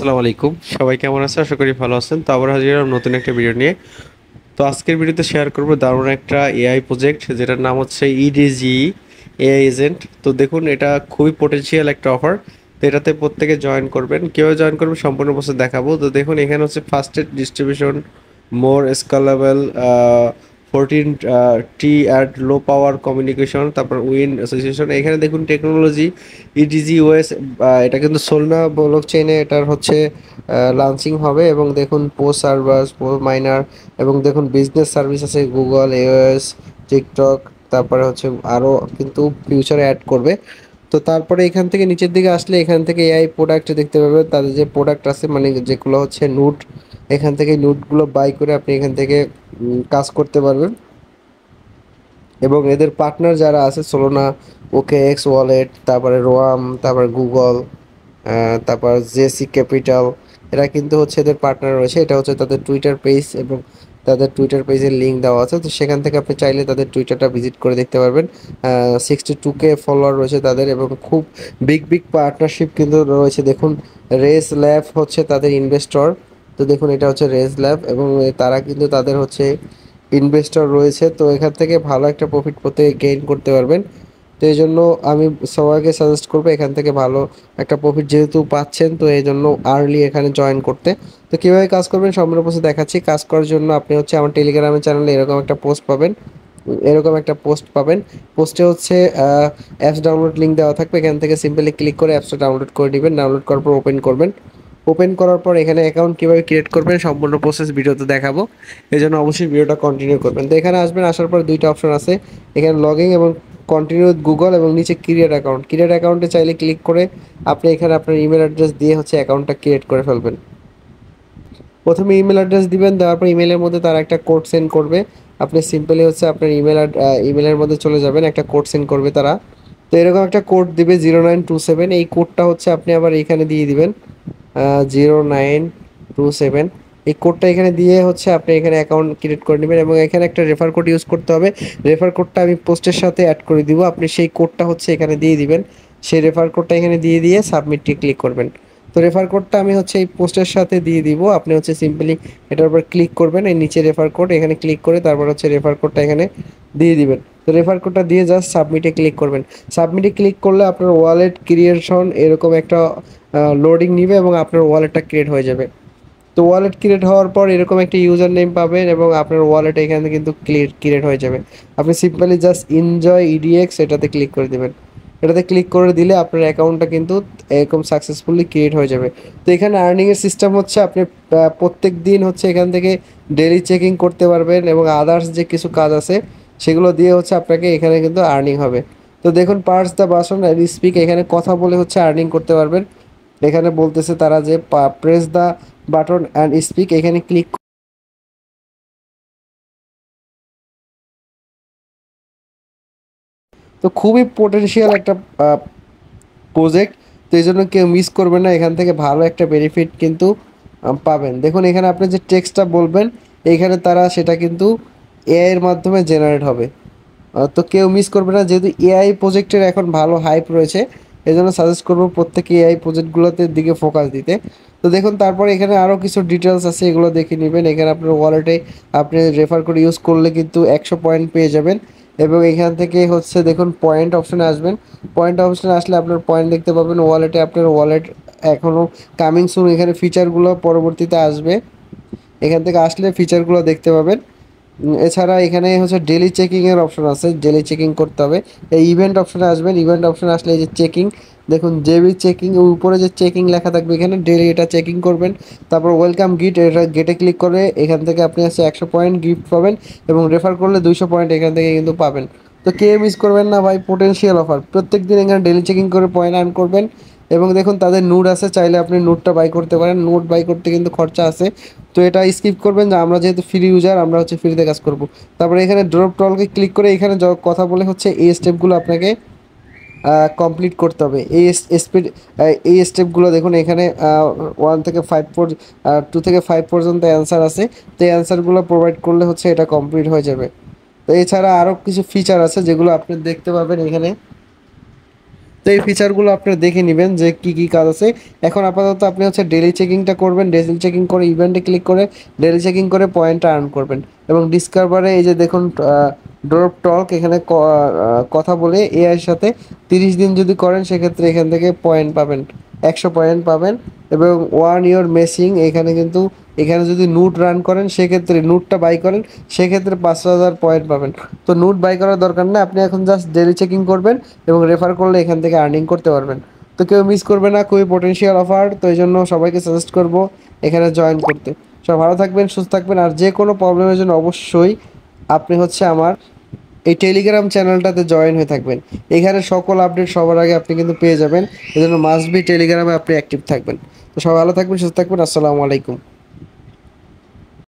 আসসালামু আলাইকুম। সবাই কেমন আছেন? আশা করি ভালো আছেন। তো আবার হাজির হলাম নতুন একটা ভিডিও নিয়ে। তো আজকের ভিডিওতে শেয়ার করব দারুণ একটা এআই প্রজেক্ট যেটার নাম হচ্ছে ইডিজি এআই এজেন্ট। তো দেখুন এটা খুবই পোটেনশিয়াল একটা অফার। তো এটাতে প্রত্যেকে জয়েন করবেন। কিভাবে জয়েন করবেন সম্পূর্ণ প্রসেস দেখাবো। তো দেখুন এখানে হচ্ছে fastest distribution, more scalable, 14 T at low power communication, তারপর উইন অ্যাসোসিয়েশন। এখানে দেখুন টেকনোলজি ইডিজি ওএস, এটা কিন্তু সোলনা ব্লক চেইনে এটার হচ্ছে লঞ্চিং হবে। এবং দেখুন পোস্ট সার্ভার, পোস্ট মাইনার, এবং দেখুন বিজনেস সার্ভিস আছে গুগল, এওএস, টিকটক, তারপরে হচ্ছে আরও কিন্তু ফিউচারে অ্যাড করবে। তো তারপরে এখান থেকে নিচের দিকে আসলে এখান থেকে এআই প্রোডাক্ট দেখতে পাবেন। তাদের যে প্রোডাক্ট আছে মানে যেগুলো হচ্ছে নোট, এখান থেকে নোটগুলো বাই করে আপনি এখান থেকে কাজ করতে পারবেন। এবং এদের পার্টনার যারা আছে সোলোনা, ওকে এক্স ওয়ালেট, তারপরে রোয়াম, তারপরে গুগল, তারপর জেসি ক্যাপিটাল, এরা কিন্তু হচ্ছে এদের পার্টনার রয়েছে। এটা হচ্ছে তাদের টুইটার পেজ, এবং তাদের টুইটার পেজের লিঙ্ক দেওয়া আছে। তো সেখান থেকে আপনি চাইলে তাদের টুইটারটা ভিজিট করে দেখতে পারবেন। 62K ফলোয়ার রয়েছে তাদের, এবং খুব বিগ বিগ পার্টনারশিপ কিন্তু রয়েছে। দেখুন রেস ল্যাব হচ্ছে তাদের ইনভেস্টর। তো দেখুন এটা হচ্ছে রেস ল্যাব, এবং তারা কিন্তু তাদের হচ্ছে ইনভেস্টর রয়েছে। তো এখান থেকে ভালো একটা প্রফিট পেতে গেইন করতে পারবেন। তো এই জন্য আমি সবাইকে সাজেস্ট করবো এখান থেকে ভালো একটা প্রফিট যেহেতু পাচ্ছেন, তো এই জন্য আর্লি এখানে জয়েন করতে। তো কীভাবে কাজ করবেন সম্পূর্ণ প্রসেস দেখাচ্ছি। কাজ করার জন্য আপনি হচ্ছে আমার টেলিগ্রামের চ্যানেলে এরকম একটা পোস্ট পাবেন, পোস্টে হচ্ছে অ্যাপস ডাউনলোড লিঙ্ক দেওয়া থাকবে। এখান থেকে সিম্পলি ক্লিক করে অ্যাপসটা ডাউনলোড করে নেবেন। ডাউনলোড করার পর ওপেন করবেন। ওপেন করার পর এখানে অ্যাকাউন্ট কীভাবে ক্রিয়েট করবেন সম্পূর্ণ প্রসেস ভিডিওতে দেখাবো। এই জন্য অবশ্যই ভিডিওটা কন্টিনিউ করবেন। তো এখানে আসবেন, আসার পর দুইটা অপশন আছে, এখানে লগ ইন এবং কন্টিনিউ উইথ গুগল, এবং নিচে ক্রিয়েট অ্যাকাউন্ট। ক্রিয়েট অ্যাকাউন্টে চাইলে ক্লিক করে আপনি এখানে আপনার ইমেল অ্যাড্রেস দিয়ে হচ্ছে অ্যাকাউন্টটা ক্রিয়েট করে ফেলবেন। প্রথমে ইমেল অ্যাড্রেস দিবেন, দেওয়ার পর ইমেলের মধ্যে তারা একটা কোড সেন্ড করবে। আপনি সিম্পলি হচ্ছে আপনার ইমেলের মধ্যে চলে যাবেন, একটা কোড সেন্ড করবে তারা। তো এরকম একটা কোড দিবে 0927। এই কোডটা হচ্ছে আপনি আবার এইখানে দিয়ে দিবেন 0927। এই কোডটা এখানে দিয়ে হচ্ছে আপনি এখানে অ্যাকাউন্ট ক্রিয়েট করে নেবেন, এবং এখানে একটা রেফার কোড ইউজ করতে হবে। রেফার কোডটা আমি পোস্টের সাথে অ্যাড করে দিব, আপনি সেই কোডটা হচ্ছে এখানে দিয়ে দিবেন। সেই রেফার কোডটা এখানে দিয়ে সাবমিটে ক্লিক করবেন। তো রেফার কোডটা আমি হচ্ছে এই পোস্টের সাথে দিয়ে দিব, আপনি হচ্ছে সিম্পলি এটার উপর ক্লিক করবেন, এই নিচে রেফার কোড এখানে ক্লিক করে তারপর হচ্ছে রেফার কোডটা এখানে দিয়ে দিবেন। তো রেফার কোডটা দিয়ে জাস্ট সাবমিটে ক্লিক করবেন। সাবমিটে ক্লিক করলে আপনার ওয়ালেট ক্রিয়েশন এরকম একটা লোডিং নিবে, এবং আপনার ওয়ালেটটা ক্রিয়েট হয়ে যাবে। তো ওয়ালেট ক্রিয়েট হওয়ার পর এরকম একটা ইউজার নেম পাবেন, এবং আপনার ওয়ালেট এখানে কিন্তু ক্রিয়েট হয়ে যাবে। আপনি সিম্পলি জাস্ট এনজয় ইডিএক্স এটাতে ক্লিক করে দেবেন। এটাতে ক্লিক করে দিলে আপনার অ্যাকাউন্টটা কিন্তু এরকম সাকসেসফুলি ক্রিয়েট হয়ে যাবে। তো এখানে আর্নিংয়ের সিস্টেম হচ্ছে আপনি প্রত্যেক দিন হচ্ছে এখান থেকে ডেলি চেকিং করতে পারবেন, এবং আদার্স যে কিছু কাজ আছে সেগুলো দিয়ে হচ্ছে আপনাকে এখানে কিন্তু আর্নিং হবে। তো দেখুন পার্স দ্য বাসন স্পিক, এখানে কথা বলে হচ্ছে আর্নিং করতে পারবেন। এখানে বলতেছে তারা যে press the button and speak, এখানে ক্লিক। তো খুবই পোটেনশিয়াল একটা প্রজেক্ট। তো এই জন্য কেউ মিস করবেন না, এখান থেকে ভালো একটা বেনিফিট কিন্তু পাবেন। দেখুন এখানে আপনি যে টেক্সটটা বলবেন এইখানে তারা সেটা কিন্তু এআই এর মাধ্যমে জেনারেট হবে। তো কেউ মিস করবে না, যেহেতু এআই প্রজেক্টের এখন ভালো হাইপ রয়েছে। এই জন্য সাজেস্ট করবো প্রত্যেকে এআই প্রজেক্টগুলোতে দিকে ফোকাস দিতে। তো দেখুন তারপরে এখানে আরও কিছু ডিটেলস আছে, এগুলো দেখে নেবেন। এখানে আপনার ওয়ালেটে আপনি রেফার কোড ইউজ করলে কিন্তু 100 পয়েন্ট পেয়ে যাবেন। এবং এখান থেকে হচ্ছে দেখুন পয়েন্ট অপশানে আসবেন। পয়েন্ট অপশানে আসলে আপনার পয়েন্ট দেখতে পাবেন ওয়ালেটে। আপনার ওয়ালেট এখনও কামিং সুন, এখানে ফিচারগুলো পরবর্তীতে আসবে। এখান থেকে আসলে ফিচারগুলো দেখতে পাবেন। এছাড়া এখানে হচ্ছে ডেলি চেকিংয়ের অপশন আছে, ডেলি চেকিং করতে হবে। এই ইভেন্ট অপশনে আসবেন, ইভেন্ট অপশনে আসলে এই যে চেকিং, দেখুন জেবি চেকিং, উপরে যে চেকিং লেখা থাকবে এখানে ডেলি এটা চেকিং করবেন। তারপর ওয়েলকাম গিট, এটা গেটে ক্লিক করে এখান থেকে আপনি হচ্ছে 100 পয়েন্ট গিফট পাবেন, এবং রেফার করলে 200 পয়েন্ট এখান থেকে কিন্তু পাবেন। তো কে মিস করবেন না ভাই, পোটেনশিয়াল অফার। প্রত্যেক দিন এখানে ডেলি চেকিং করে পয়েন্ট আর্ন করবেন। এবং দেখুন তাদের নোট আছে, চাইলে আপনি নোটটা বাই করতে পারেন। নোট বাই করতে কিন্তু খরচা আছে। তো এটা স্কিপ করবেন, যে আমরা যেহেতু ফ্রি ইউজার আমরা হচ্ছে ফ্রিতে কাজ করব। তারপরে এখানে ড্রপ টলকে ক্লিক করে এখানে কথা বলে হচ্ছে এই স্টেপগুলো আপনাকে কমপ্লিট করতে হবে। স্পিড, এই স্টেপগুলো দেখুন এখানে 1 থেকে 5 2 থেকে 5 পর্যন্ত অ্যান্সার আছে। তো এই অ্যান্সারগুলো প্রোভাইড করলে হচ্ছে এটা কমপ্লিট হয়ে যাবে। তো এছাড়া আরও কিছু ফিচার আছে যেগুলো আপনি দেখতে পাবেন এখানে। তো এই ফিচারগুলো আপনারা দেখে নেবেন যে কি কি কাজ আছে। এখন আপাতত আপনি হচ্ছে ডেইলি চেকিংটা করবেন, ডেইলি চেকিং করে ইভেন্টে ক্লিক করে ডেইলি চেকিং করে পয়েন্টটা আর্ন করবেন। এবং ডিসকভারে এই যে দেখুন ড্রপ টক এখানে কথা বলে এআই এর সাথে 30 দিন যদি করেন সেক্ষেত্রে এখান থেকে পয়েন্ট পাবেন, 100 পয়েন্ট পাবেন। এবং ওয়ান ইয়র মেসিং এখানে কিন্তু এখানে যদি নুট রান করেন সেক্ষেত্রে নুটটা বাই করেন সেক্ষেত্রে 5,000 পয়েন্ট পাবেন। তো নুট বাই করার দরকার নেই, আপনি এখন জাস্ট ডেইলি চেকিং করবেন এবং রেফার করলে এখান থেকে আর্নিং করতে পারবেন। তো কেউ মিস করবে না, খুবই পটেনশিয়াল অফার, তো এই জন্য সবাইকে সাজেস্ট করব এখানে জয়েন করতে। সব ভালো থাকবেন, সুস্থ থাকবেন, আর যে কোনো প্রবলেমের জন্য অবশ্যই আপনি হচ্ছে আমার এই টেলিগ্রাম চ্যানেলটাতে জয়েন হয়ে থাকবেন। এখানে সকল আপডেট সবার আগে আপনি কিন্তু পেয়ে যাবেন, এজন্য মাস্ট বি টেলিগ্রামে আপনি অ্যাক্টিভ থাকবেন। তো সবাই ভালো থাকবেন, সুস্থ থাকবেন, আসসালামু আলাইকুম।